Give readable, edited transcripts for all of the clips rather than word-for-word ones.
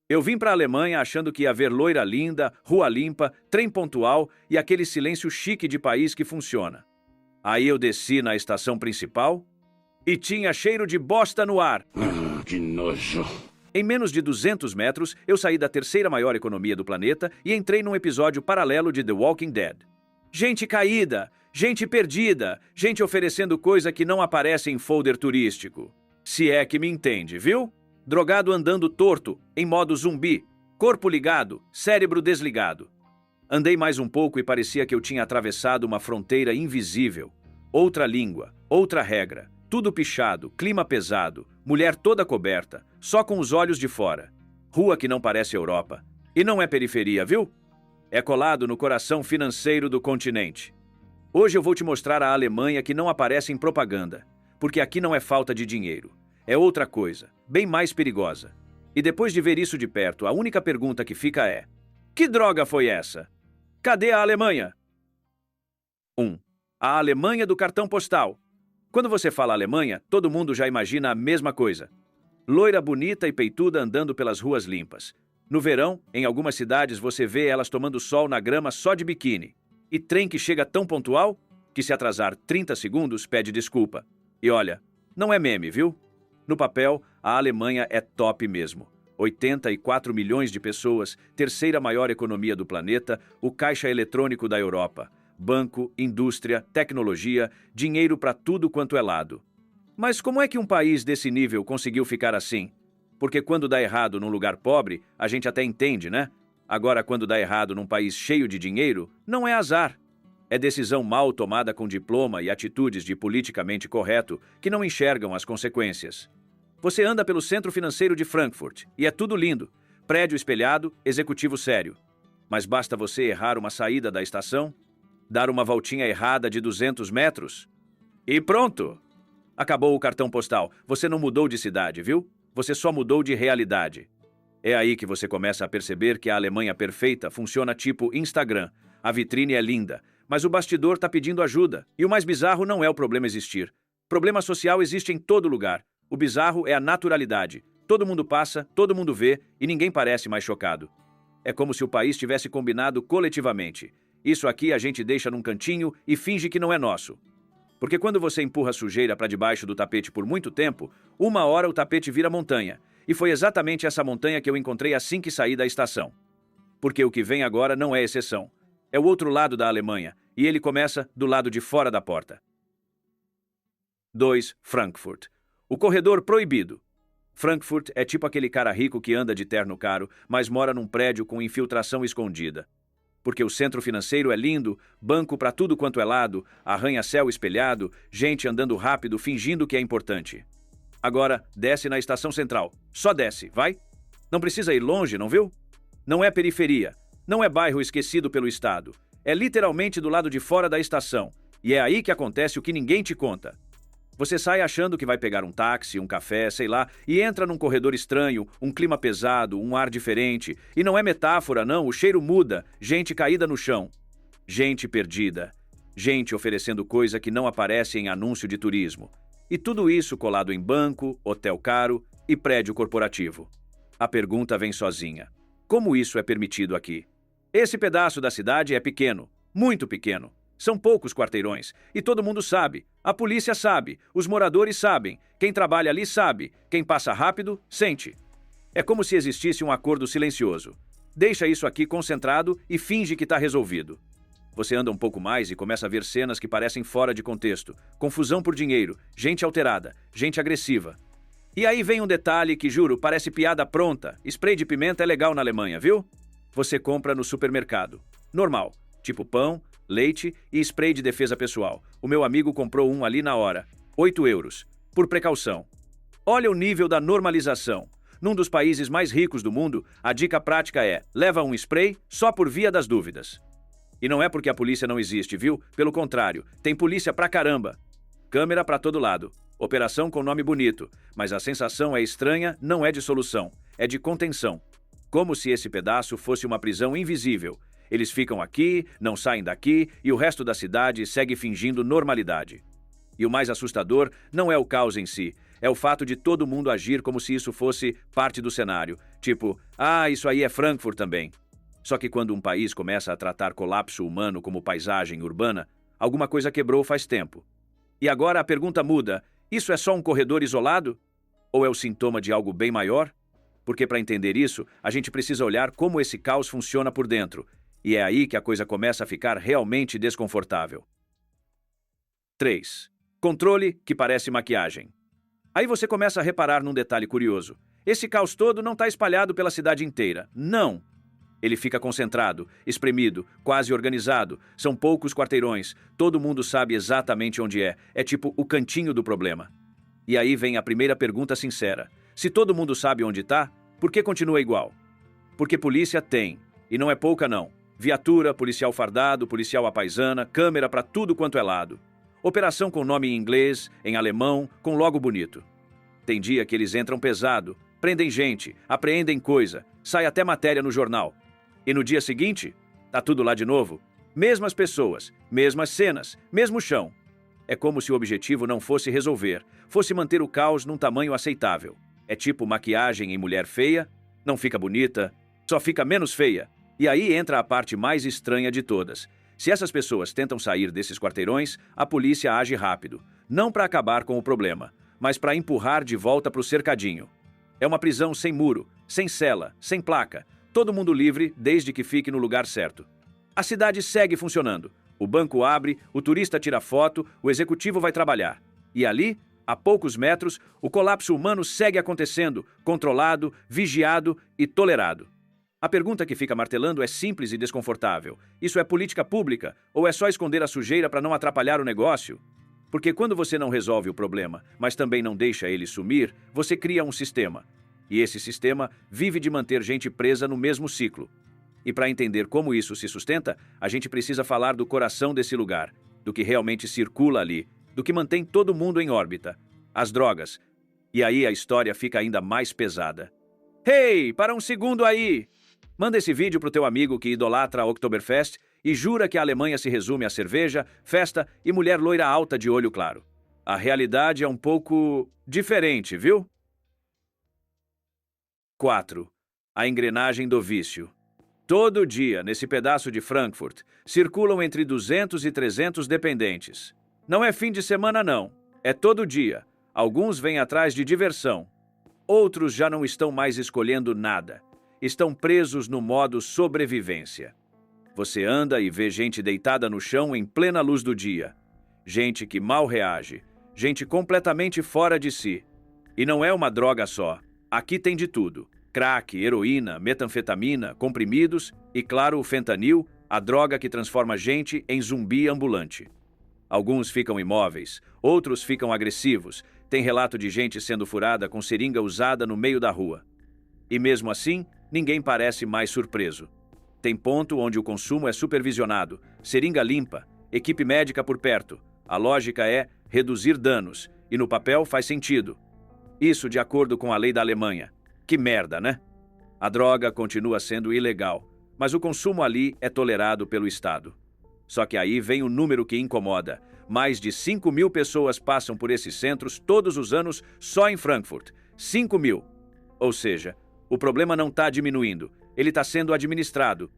Eu vim para a Alemanha achando que ia ver loira linda, rua limpa, trem pontual e aquele silêncio chique de país que funciona. Aí eu desci na estação principal e tinha cheiro de bosta no ar. Que nojo. Em menos de 200 metros, eu saí da terceira maior economia do planeta e entrei num episódio paralelo de The Walking Dead. Gente caída, gente perdida, gente oferecendo coisa que não aparece em folder turístico. Se é que me entende, viu? Drogado andando torto, em modo zumbi, corpo ligado, cérebro desligado. Andei mais um pouco e parecia que eu tinha atravessado uma fronteira invisível. Outra língua, outra regra, tudo pichado, clima pesado, mulher toda coberta, só com os olhos de fora. Rua que não parece Europa. E não é periferia, viu? É colado no coração financeiro do continente. Hoje eu vou te mostrar a Alemanha que não aparece em propaganda, porque aqui não é falta de dinheiro. É outra coisa, bem mais perigosa. E depois de ver isso de perto, a única pergunta que fica é: que droga foi essa? Cadê a Alemanha? 1. A Alemanha do cartão postal. Quando você fala Alemanha, todo mundo já imagina a mesma coisa. Loira bonita e peituda andando pelas ruas limpas. No verão, em algumas cidades você vê elas tomando sol na grama só de biquíni. E trem que chega tão pontual que se atrasar 30 segundos pede desculpa. E olha, não é meme, viu? No papel, a Alemanha é top mesmo. 84 milhões de pessoas, terceira maior economia do planeta, o caixa eletrônico da Europa. Banco, indústria, tecnologia, dinheiro para tudo quanto é lado. Mas como é que um país desse nível conseguiu ficar assim? Porque quando dá errado num lugar pobre, a gente até entende, né? Agora, quando dá errado num país cheio de dinheiro, não é azar. É decisão mal tomada com diploma e atitudes de politicamente correto que não enxergam as consequências. Você anda pelo centro financeiro de Frankfurt e é tudo lindo. Prédio espelhado, executivo sério. Mas basta você errar uma saída da estação, dar uma voltinha errada de 200 metros e pronto! Acabou o cartão postal. Você não mudou de cidade, viu? Você só mudou de realidade. É aí que você começa a perceber que a Alemanha perfeita funciona tipo Instagram. A vitrine é linda, mas o bastidor está pedindo ajuda. E o mais bizarro não é o problema existir. Problema social existe em todo lugar. O bizarro é a naturalidade. Todo mundo passa, todo mundo vê e ninguém parece mais chocado. É como se o país tivesse combinado coletivamente. Isso aqui a gente deixa num cantinho e finge que não é nosso. Porque quando você empurra sujeira para debaixo do tapete por muito tempo, uma hora o tapete vira montanha. E foi exatamente essa montanha que eu encontrei assim que saí da estação. Porque o que vem agora não é exceção. É o outro lado da Alemanha, e ele começa do lado de fora da porta. 2. Frankfurt. O corredor proibido. Frankfurt é tipo aquele cara rico que anda de terno caro, mas mora num prédio com infiltração escondida. Porque o centro financeiro é lindo, banco para tudo quanto é lado, arranha-céu espelhado, gente andando rápido fingindo que é importante. Agora, desce na estação central. Só desce, vai? Não precisa ir longe, não viu? Não é periferia. Não é bairro esquecido pelo Estado. É literalmente do lado de fora da estação. E é aí que acontece o que ninguém te conta. Você sai achando que vai pegar um táxi, um café, sei lá, e entra num corredor estranho, um clima pesado, um ar diferente. E não é metáfora, não, o cheiro muda, gente caída no chão. Gente perdida. Gente oferecendo coisa que não aparece em anúncio de turismo. E tudo isso colado em banco, hotel caro e prédio corporativo. A pergunta vem sozinha. Como isso é permitido aqui? Esse pedaço da cidade é pequeno, muito pequeno. São poucos quarteirões, e todo mundo sabe. A polícia sabe, os moradores sabem, quem trabalha ali sabe, quem passa rápido, sente. É como se existisse um acordo silencioso. Deixa isso aqui concentrado e finge que está resolvido. Você anda um pouco mais e começa a ver cenas que parecem fora de contexto. Confusão por dinheiro, gente alterada, gente agressiva. E aí vem um detalhe que, juro, parece piada pronta. Spray de pimenta é legal na Alemanha, viu? Você compra no supermercado. Normal, tipo pão, leite e spray de defesa pessoal. O meu amigo comprou um ali na hora. 8 euros. Por precaução. Olha o nível da normalização. Num dos países mais ricos do mundo, a dica prática é: leva um spray só por via das dúvidas. E não é porque a polícia não existe, viu? Pelo contrário, tem polícia pra caramba. Câmera pra todo lado. Operação com nome bonito. Mas a sensação é estranha, não é de solução. É de contenção. Como se esse pedaço fosse uma prisão invisível. Eles ficam aqui, não saem daqui e o resto da cidade segue fingindo normalidade. E o mais assustador não é o caos em si, é o fato de todo mundo agir como se isso fosse parte do cenário. Tipo, ah, isso aí é Frankfurt também. Só que quando um país começa a tratar colapso humano como paisagem urbana, alguma coisa quebrou faz tempo. E agora a pergunta muda: isso é só um corredor isolado? Ou é o sintoma de algo bem maior? Porque para entender isso, a gente precisa olhar como esse caos funciona por dentro. E é aí que a coisa começa a ficar realmente desconfortável. 3. Controle que parece maquiagem. Aí você começa a reparar num detalhe curioso. Esse caos todo não está espalhado pela cidade inteira. Não! Ele fica concentrado, espremido, quase organizado. São poucos quarteirões. Todo mundo sabe exatamente onde é. É tipo o cantinho do problema. E aí vem a primeira pergunta sincera. Se todo mundo sabe onde está, por que continua igual? Porque polícia tem. E não é pouca não. Viatura, policial fardado, policial à paisana, câmera para tudo quanto é lado. Operação com nome em inglês, em alemão, com logo bonito. Tem dia que eles entram pesado, prendem gente, apreendem coisa, sai até matéria no jornal. E no dia seguinte, tá tudo lá de novo. Mesmas pessoas, mesmas cenas, mesmo chão. É como se o objetivo não fosse resolver, fosse manter o caos num tamanho aceitável. É tipo maquiagem em mulher feia, não fica bonita, só fica menos feia. E aí entra a parte mais estranha de todas. Se essas pessoas tentam sair desses quarteirões, a polícia age rápido. Não para acabar com o problema, mas para empurrar de volta para o cercadinho. É uma prisão sem muro, sem cela, sem placa. Todo mundo livre desde que fique no lugar certo. A cidade segue funcionando. O banco abre, o turista tira foto, o executivo vai trabalhar. E ali, a poucos metros, o colapso humano segue acontecendo, controlado, vigiado e tolerado. A pergunta que fica martelando é simples e desconfortável. Isso é política pública ou é só esconder a sujeira para não atrapalhar o negócio? Porque quando você não resolve o problema, mas também não deixa ele sumir, você cria um sistema. E esse sistema vive de manter gente presa no mesmo ciclo. E para entender como isso se sustenta, a gente precisa falar do coração desse lugar, do que realmente circula ali, do que mantém todo mundo em órbita, as drogas. E aí a história fica ainda mais pesada. Hey, para um segundo aí! Manda esse vídeo pro teu amigo que idolatra a Oktoberfest e jura que a Alemanha se resume a cerveja, festa e mulher loira alta de olho claro. A realidade é um pouco diferente, viu? 4. A engrenagem do vício. Todo dia, nesse pedaço de Frankfurt, circulam entre 200 e 300 dependentes. Não é fim de semana não, é todo dia. Alguns vêm atrás de diversão. Outros já não estão mais escolhendo nada. Estão presos no modo sobrevivência. Você anda e vê gente deitada no chão em plena luz do dia. Gente que mal reage. Gente completamente fora de si. E não é uma droga só. Aqui tem de tudo. Crack, heroína, metanfetamina, comprimidos e, claro, o fentanil, a droga que transforma gente em zumbi ambulante. Alguns ficam imóveis, outros ficam agressivos. Tem relato de gente sendo furada com seringa usada no meio da rua. E mesmo assim, ninguém parece mais surpreso. Tem ponto onde o consumo é supervisionado, seringa limpa, equipe médica por perto. A lógica é reduzir danos, e no papel faz sentido. Isso de acordo com a lei da Alemanha. Que merda, né? A droga continua sendo ilegal, mas o consumo ali é tolerado pelo Estado. Só que aí vem o número que incomoda. Mais de 5.000 pessoas passam por esses centros todos os anos só em Frankfurt. 5.000. Ou seja, o problema não está diminuindo, ele está sendo administrado.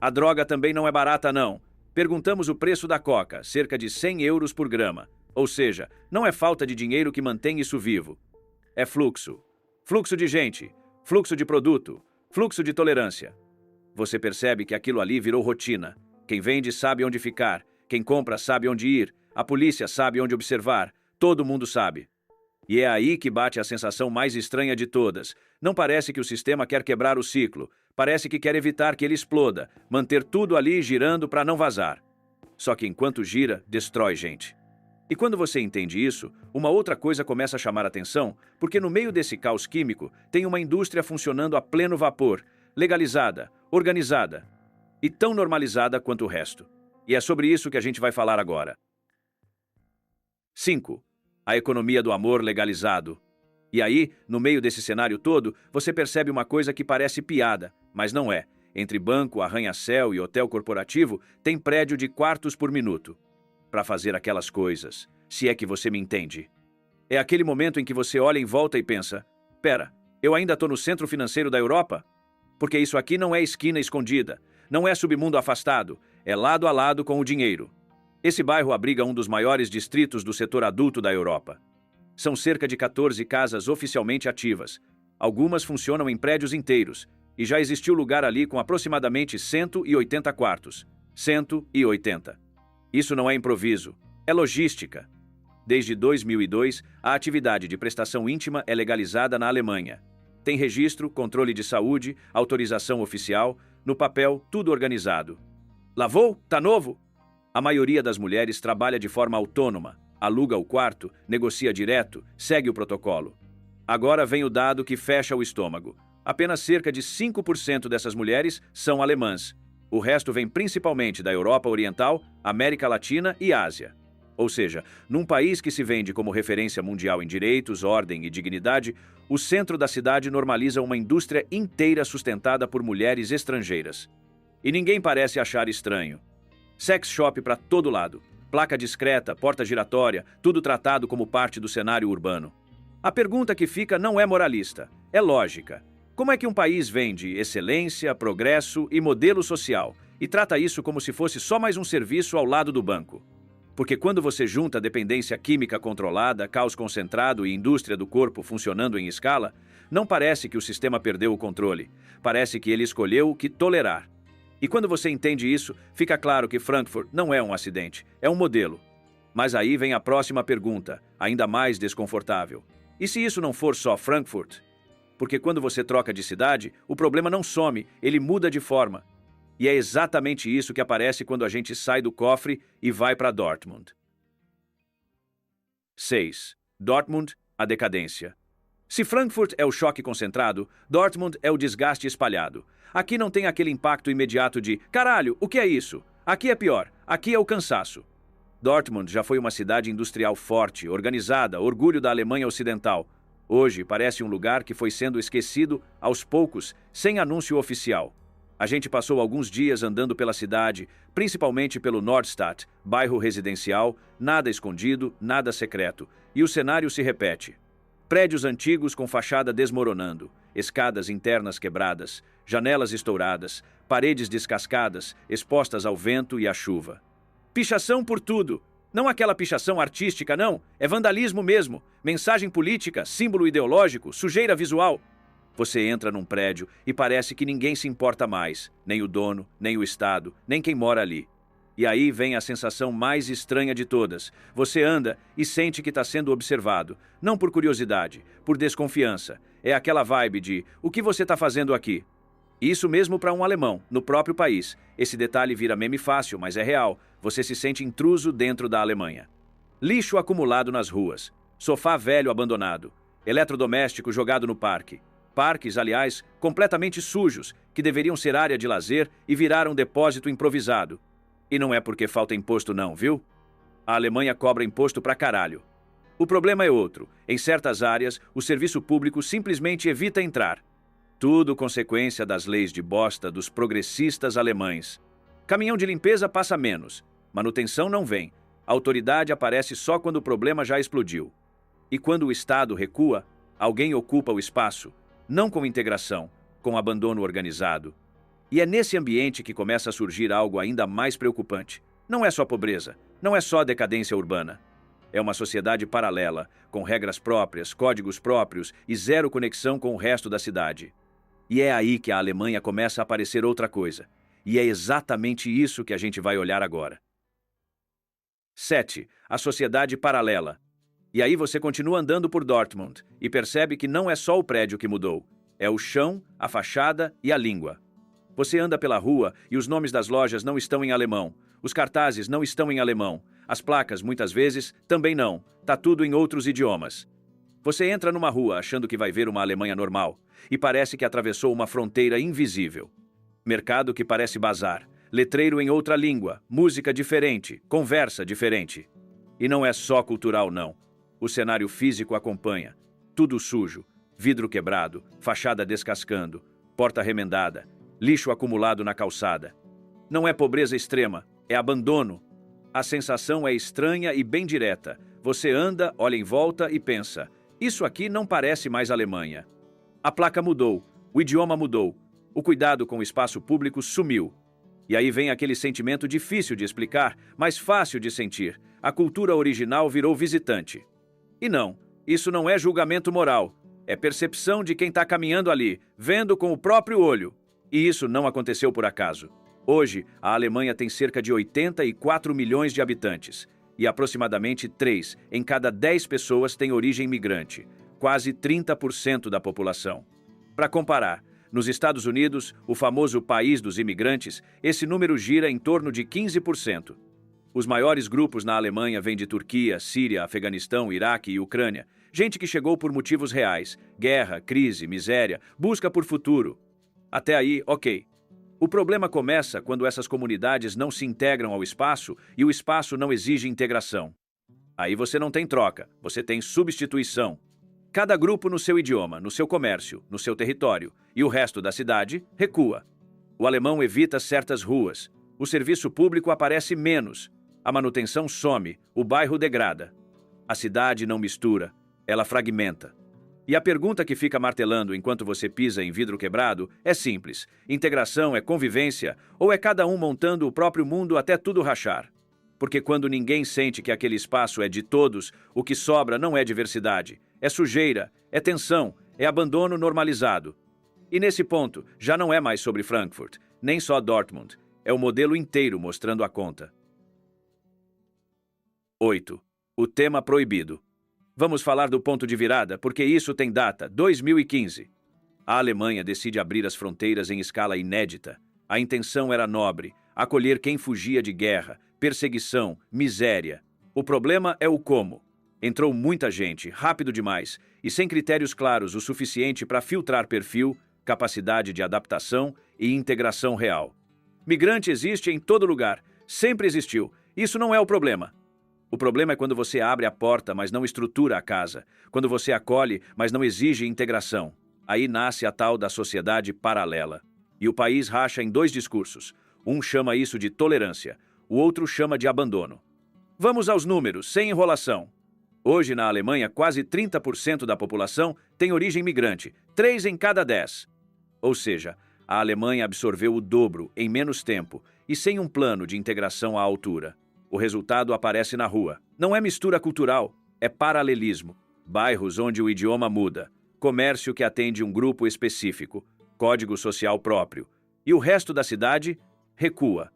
A droga também não é barata não. Perguntamos o preço da coca, cerca de 100 euros por grama. Ou seja, não é falta de dinheiro que mantém isso vivo. É fluxo. Fluxo de gente, fluxo de produto, fluxo de tolerância. Você percebe que aquilo ali virou rotina. Quem vende sabe onde ficar, quem compra sabe onde ir, a polícia sabe onde observar, todo mundo sabe. E é aí que bate a sensação mais estranha de todas. Não parece que o sistema quer quebrar o ciclo, parece que quer evitar que ele exploda, manter tudo ali girando para não vazar. Só que enquanto gira, destrói gente. E quando você entende isso, uma outra coisa começa a chamar a atenção, porque no meio desse caos químico tem uma indústria funcionando a pleno vapor, legalizada, organizada e tão normalizada quanto o resto. E é sobre isso que a gente vai falar agora. 5. A economia do amor legalizado. E aí, no meio desse cenário todo, você percebe uma coisa que parece piada, mas não é. Entre banco, arranha-céu e hotel corporativo, tem prédio de quartos por minuto. Para fazer aquelas coisas, se é que você me entende. É aquele momento em que você olha em volta e pensa, pera, Eu ainda estou no centro financeiro da Europa? Porque isso aqui não é esquina escondida, não é submundo afastado, é lado a lado com o dinheiro. Esse bairro abriga um dos maiores distritos do setor adulto da Europa. São cerca de 14 casas oficialmente ativas. Algumas funcionam em prédios inteiros, e já existiu lugar ali com aproximadamente 180 quartos. 180. Isso não é improviso, é logística. Desde 2002, a atividade de prestação íntima é legalizada na Alemanha. Tem registro, controle de saúde, autorização oficial, no papel, tudo organizado. Lavou? Tá novo? A maioria das mulheres trabalha de forma autônoma, aluga o quarto, negocia direto, segue o protocolo. Agora vem o dado que fecha o estômago. Apenas cerca de 5% dessas mulheres são alemãs. O resto vem principalmente da Europa Oriental, América Latina e Ásia. Ou seja, num país que se vende como referência mundial em direitos, ordem e dignidade, o centro da cidade normaliza uma indústria inteira sustentada por mulheres estrangeiras. E ninguém parece achar estranho. Sex shop para todo lado, placa discreta, porta giratória, tudo tratado como parte do cenário urbano. A pergunta que fica não é moralista, é lógica. Como é que um país vende excelência, progresso e modelo social e trata isso como se fosse só mais um serviço ao lado do banco? Porque quando você junta dependência química controlada, caos concentrado e indústria do corpo funcionando em escala, não parece que o sistema perdeu o controle. Parece que ele escolheu o que tolerar. E quando você entende isso, fica claro que Frankfurt não é um acidente, é um modelo. Mas aí vem a próxima pergunta, ainda mais desconfortável. E se isso não for só Frankfurt? Porque quando você troca de cidade, o problema não some, ele muda de forma. E é exatamente isso que aparece quando a gente sai do cofre e vai para Dortmund. 6. Dortmund, a decadência. Se Frankfurt é o choque concentrado, Dortmund é o desgaste espalhado. Aqui não tem aquele impacto imediato de "caralho, o que é isso?". Aqui é pior, aqui é o cansaço. Dortmund já foi uma cidade industrial forte, organizada, orgulho da Alemanha Ocidental. Hoje parece um lugar que foi sendo esquecido aos poucos, sem anúncio oficial. A gente passou alguns dias andando pela cidade, principalmente pelo Nordstadt, bairro residencial, nada escondido, nada secreto, e o cenário se repete. Prédios antigos com fachada desmoronando, escadas internas quebradas, janelas estouradas, paredes descascadas, expostas ao vento e à chuva. Pichação por tudo! Não aquela pichação artística, não, é vandalismo mesmo, mensagem política, símbolo ideológico, sujeira visual. Você entra num prédio e parece que ninguém se importa mais, nem o dono, nem o Estado, nem quem mora ali. E aí vem a sensação mais estranha de todas. Você anda e sente que está sendo observado, não por curiosidade, por desconfiança. É aquela vibe de "o que você está fazendo aqui?". Isso mesmo para um alemão, no próprio país. Esse detalhe vira meme fácil, mas é real. Você se sente intruso dentro da Alemanha. Lixo acumulado nas ruas, sofá velho abandonado, eletrodoméstico jogado no parque. Parques, aliás, completamente sujos, que deveriam ser área de lazer e viraram depósito improvisado. E não é porque falta imposto não, viu? A Alemanha cobra imposto pra caralho. O problema é outro. Em certas áreas, o serviço público simplesmente evita entrar. Tudo consequência das leis de bosta dos progressistas alemães. Caminhão de limpeza passa menos. Manutenção não vem. A autoridade aparece só quando o problema já explodiu. E quando o Estado recua, alguém ocupa o espaço. Não com integração, com abandono organizado. E é nesse ambiente que começa a surgir algo ainda mais preocupante. Não é só pobreza, não é só decadência urbana. É uma sociedade paralela, com regras próprias, códigos próprios e zero conexão com o resto da cidade. E é aí que a Alemanha começa a parecer outra coisa. E é exatamente isso que a gente vai olhar agora. 7. A sociedade paralela. E aí você continua andando por Dortmund e percebe que não é só o prédio que mudou. É o chão, a fachada e a língua. Você anda pela rua e os nomes das lojas não estão em alemão. Os cartazes não estão em alemão. As placas, muitas vezes, também não. Tá tudo em outros idiomas. Você entra numa rua achando que vai ver uma Alemanha normal e parece que atravessou uma fronteira invisível. Mercado que parece bazar, letreiro em outra língua, música diferente, conversa diferente. E não é só cultural, não. O cenário físico acompanha. Tudo sujo, vidro quebrado, fachada descascando, porta remendada, lixo acumulado na calçada. Não é pobreza extrema, é abandono. A sensação é estranha e bem direta. Você anda, olha em volta e pensa: isso aqui não parece mais Alemanha. A placa mudou, o idioma mudou, o cuidado com o espaço público sumiu. E aí vem aquele sentimento difícil de explicar, mas fácil de sentir. A cultura original virou visitante. E não, isso não é julgamento moral. É percepção de quem está caminhando ali, vendo com o próprio olho. E isso não aconteceu por acaso. Hoje, a Alemanha tem cerca de 84 milhões de habitantes. E aproximadamente 3 em cada 10 pessoas têm origem migrante. Quase 30% da população. Para comparar, nos Estados Unidos, o famoso país dos imigrantes, esse número gira em torno de 15%. Os maiores grupos na Alemanha vêm de Turquia, Síria, Afeganistão, Iraque e Ucrânia. Gente que chegou por motivos reais: guerra, crise, miséria, busca por futuro. Até aí, ok. O problema começa quando essas comunidades não se integram ao espaço e o espaço não exige integração. Aí você não tem troca, você tem substituição. Cada grupo no seu idioma, no seu comércio, no seu território, e o resto da cidade recua. O alemão evita certas ruas, o serviço público aparece menos, a manutenção some, o bairro degrada. A cidade não mistura, ela fragmenta. E a pergunta que fica martelando enquanto você pisa em vidro quebrado é simples: integração é convivência ou é cada um montando o próprio mundo até tudo rachar? Porque quando ninguém sente que aquele espaço é de todos, o que sobra não é diversidade, é sujeira, é tensão, é abandono normalizado. E nesse ponto, já não é mais sobre Frankfurt, nem só Dortmund, é o modelo inteiro mostrando a conta. 8. O tema proibido. Vamos falar do ponto de virada, porque isso tem data, 2015. A Alemanha decide abrir as fronteiras em escala inédita. A intenção era nobre, acolher quem fugia de guerra, perseguição, miséria. O problema é o como. Entrou muita gente, rápido demais, e sem critérios claros o suficiente para filtrar perfil, capacidade de adaptação e integração real. Migrante existe em todo lugar, sempre existiu. Isso não é o problema. O problema é quando você abre a porta, mas não estrutura a casa. Quando você acolhe, mas não exige integração. Aí nasce a tal da sociedade paralela. E o país racha em 2 discursos. Um chama isso de tolerância, o outro chama de abandono. Vamos aos números, sem enrolação. Hoje, na Alemanha, quase 30% da população tem origem migrante, 3 em cada 10. Ou seja, a Alemanha absorveu o dobro em menos tempo e sem um plano de integração à altura. O resultado aparece na rua. Não é mistura cultural, é paralelismo. Bairros onde o idioma muda, comércio que atende um grupo específico, código social próprio. E o resto da cidade recua.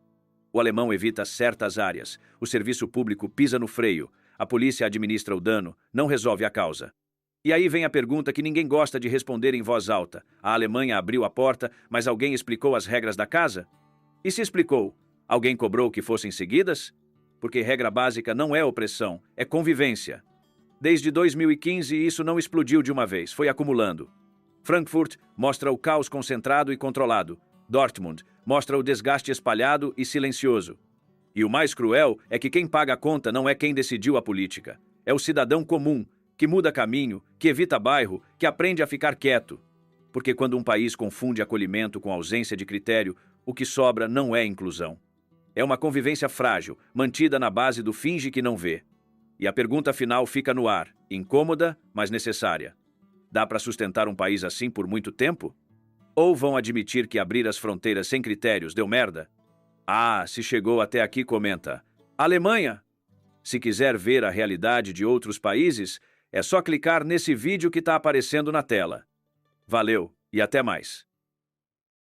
O alemão evita certas áreas, o serviço público pisa no freio, a polícia administra o dano, não resolve a causa. E aí vem a pergunta que ninguém gosta de responder em voz alta. A Alemanha abriu a porta, mas alguém explicou as regras da casa? E se explicou, alguém cobrou que fossem seguidas? Porque regra básica não é opressão, é convivência. Desde 2015, isso não explodiu de uma vez, foi acumulando. Frankfurt mostra o caos concentrado e controlado. Dortmund mostra o desgaste espalhado e silencioso. E o mais cruel é que quem paga a conta não é quem decidiu a política. É o cidadão comum, que muda caminho, que evita bairro, que aprende a ficar quieto. Porque quando um país confunde acolhimento com ausência de critério, o que sobra não é inclusão. É uma convivência frágil, mantida na base do finge que não vê. E a pergunta final fica no ar, incômoda, mas necessária. Dá para sustentar um país assim por muito tempo? Ou vão admitir que abrir as fronteiras sem critérios deu merda? Ah, se chegou até aqui, comenta. Alemanha! Se quiser ver a realidade de outros países, é só clicar nesse vídeo que está aparecendo na tela. Valeu e até mais!